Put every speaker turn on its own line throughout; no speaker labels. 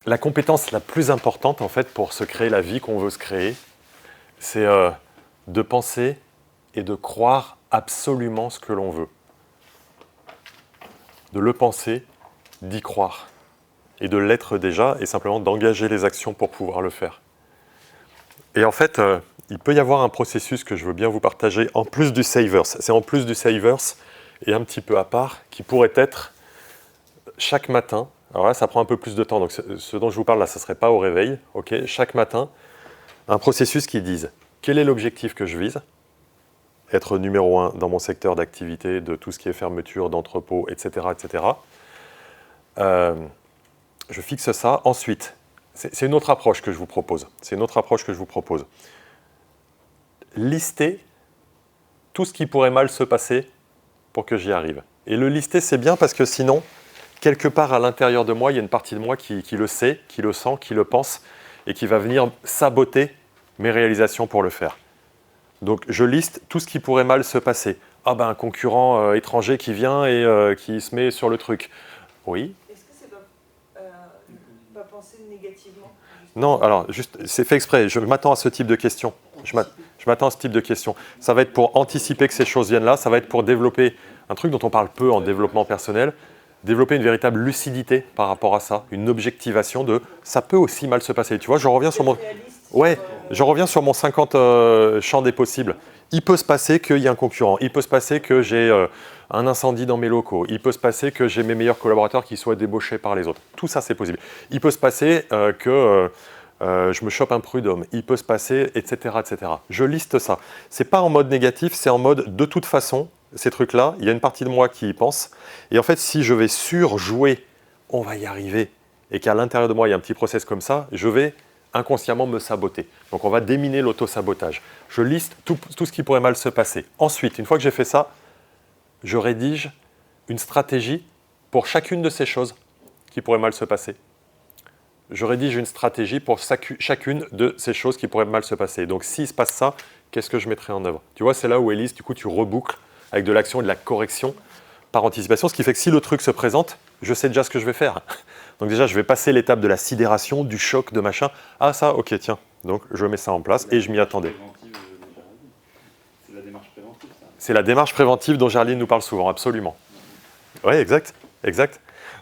La compétence la plus importante, en fait, pour se créer la vie qu'on veut se créer, c'est de penser et de croire absolument ce que l'on veut. De le penser, d'y croire. Et de l'être déjà, et simplement d'engager les actions pour pouvoir le faire. Et en fait, il peut y avoir un processus que je veux bien vous partager, en plus du Savers. C'est en plus du Savers, et un petit peu à part, qui pourrait être chaque matin. Alors là, ça prend un peu plus de temps, donc ce dont je vous parle là, ça ne serait pas au réveil. Okay, chaque matin, un processus qui dise quel est l'objectif que je vise, être numéro 1 dans mon secteur d'activité, de tout ce qui est fermeture, d'entrepôt, etc. etc. Je fixe ça. Ensuite, c'est une autre approche que je vous propose. Lister tout ce qui pourrait mal se passer pour que j'y arrive. Et le lister, c'est bien parce que sinon, quelque part à l'intérieur de moi, il y a une partie de moi qui le sait, qui le sent, qui le pense et qui va venir saboter mes réalisations pour le faire. Donc je liste tout ce qui pourrait mal se passer. Ah ben un concurrent étranger qui vient et qui se met sur le truc. Oui.
Est-ce que c'est pas penser négativement?
Non, alors juste, c'est fait exprès. Je m'attends à ce type de questions. Je m'attends à ce type de questions. Ça va être pour anticiper que ces choses viennent là. Ça va être pour développer un truc dont on parle peu en développement personnel. Développer une véritable lucidité par rapport à ça, une objectivation de ça peut aussi mal se passer. Tu vois, je reviens sur mon 50 champs des possibles. Il peut se passer qu'il y ait un concurrent, il peut se passer que j'ai un incendie dans mes locaux, il peut se passer que j'ai mes meilleurs collaborateurs qui soient débauchés par les autres. Tout ça, c'est possible. Il peut se passer que je me chope un prud'homme, il peut se passer, etc., etc. Je liste ça. C'est pas en mode négatif, c'est en mode de toute façon, ces trucs-là, il y a une partie de moi qui y pense. Et en fait, si je vais surjouer, on va y arriver, et qu'à l'intérieur de moi, il y a un petit process comme ça, je vais inconsciemment me saboter. Donc on va déminer l'auto-sabotage. Je liste tout ce qui pourrait mal se passer. Ensuite, une fois que j'ai fait ça, je rédige une stratégie pour chacune de ces choses qui pourraient mal se passer. Je rédige une stratégie pour chacune de ces choses qui pourraient mal se passer. Donc s'il se passe ça, qu'est-ce que je mettrai en œuvre? Tu vois, c'est là où Élise, du coup, tu reboucles avec de l'action et de la correction par anticipation, ce qui fait que si le truc se présente, je sais déjà ce que je vais faire. Donc déjà, je vais passer l'étape de la sidération, du choc, de machin. Ah ça, ok, tiens. Donc je mets ça en place et je m'y attendais.
C'est la démarche préventive, ça.
C'est la démarche préventive dont Gerline nous parle souvent, absolument. Oui, exact.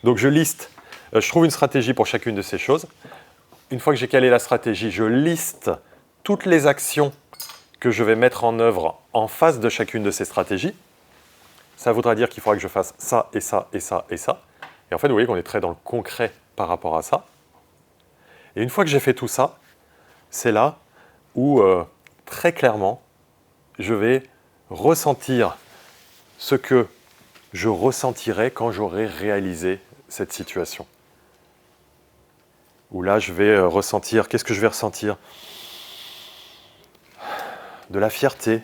Donc je liste, je trouve une stratégie pour chacune de ces choses. Une fois que j'ai calé la stratégie, je liste toutes les actions que je vais mettre en œuvre en face de chacune de ces stratégies. Ça voudra dire qu'il faudra que je fasse ça et ça et ça et ça. Et en fait, vous voyez qu'on est très dans le concret par rapport à ça. Et une fois que j'ai fait tout ça, c'est là où, très clairement, je vais ressentir ce que je ressentirai quand j'aurai réalisé cette situation. Où là, je vais ressentir, qu'est-ce que je vais ressentir? De la fierté,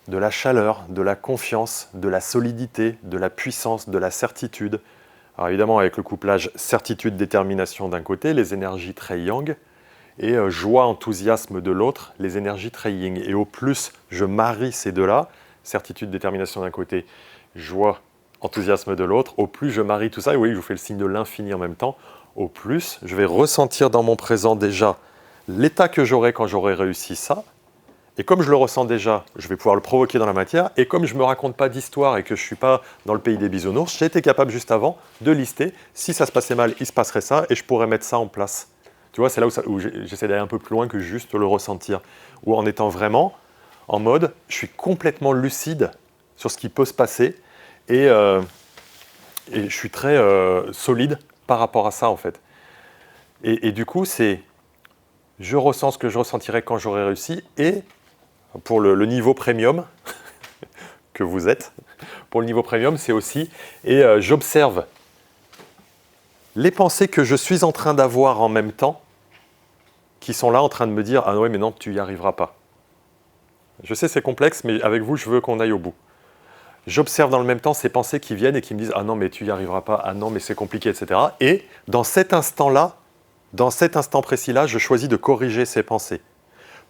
de la chaleur, de la confiance, de la solidité, de la puissance, de la certitude. Alors évidemment, avec le couplage certitude-détermination d'un côté, les énergies très yang, et joie, enthousiasme de l'autre, les énergies très yin. Et au plus je marie ces deux-là, certitude, détermination d'un côté, joie, enthousiasme de l'autre, au plus je marie tout ça, et oui, je vous fais le signe de l'infini en même temps, au plus je vais ressentir dans mon présent déjà l'état que j'aurai quand j'aurai réussi ça. Et comme je le ressens déjà, je vais pouvoir le provoquer dans la matière. Et comme je ne me raconte pas d'histoire et que je ne suis pas dans le pays des bisounours, j'ai été capable juste avant de lister, si ça se passait mal, il se passerait ça, et je pourrais mettre ça en place. Tu vois, c'est là où j'essaie d'aller un peu plus loin que juste le ressentir. Ou en étant vraiment en mode, je suis complètement lucide sur ce qui peut se passer et je suis très solide par rapport à ça, en fait. Et du coup, c'est je ressens ce que je ressentirai quand j'aurai réussi et pour le niveau premium que vous êtes, pour le niveau premium, c'est aussi et j'observe les pensées que je suis en train d'avoir en même temps, qui sont là en train de me dire « Ah ouais, mais non, tu n'y arriveras pas ». Je sais, c'est complexe, mais avec vous, je veux qu'on aille au bout. J'observe dans le même temps ces pensées qui viennent et qui me disent « Ah non, mais tu n'y arriveras pas, ah non, mais c'est compliqué, etc. » Et dans cet instant-là, dans cet instant précis-là, je choisis de corriger ces pensées.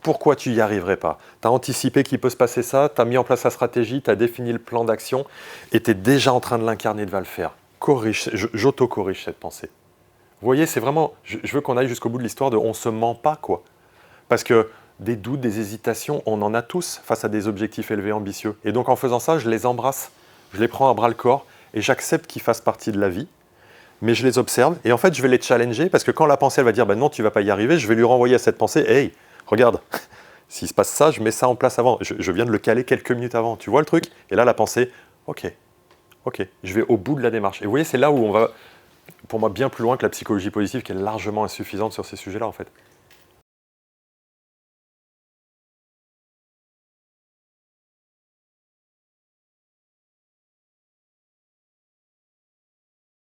Pourquoi tu n'y arriverais pas? Tu as anticipé qu'il peut se passer ça, tu as mis en place la stratégie, tu as défini le plan d'action et tu es déjà en train de l'incarner, de le faire. Corrige, j'auto-corrige cette pensée. Vous voyez, c'est vraiment, je veux qu'on aille jusqu'au bout de l'histoire de on se ment pas, quoi. Parce que des doutes, des hésitations, on en a tous face à des objectifs élevés, ambitieux. Et donc en faisant ça, je les embrasse, je les prends à bras le corps et j'accepte qu'ils fassent partie de la vie. Mais je les observe et en fait, je vais les challenger parce que quand la pensée elle va dire bah non, tu vas pas y arriver, je vais lui renvoyer à cette pensée hey, regarde, s'il se passe ça, je mets ça en place avant. Je viens de le caler quelques minutes avant. Tu vois le truc? Et là, la pensée, ok, je vais au bout de la démarche. Et vous voyez, c'est là où on va, pour moi, bien plus loin que la psychologie positive qui est largement insuffisante sur ces sujets-là, en fait.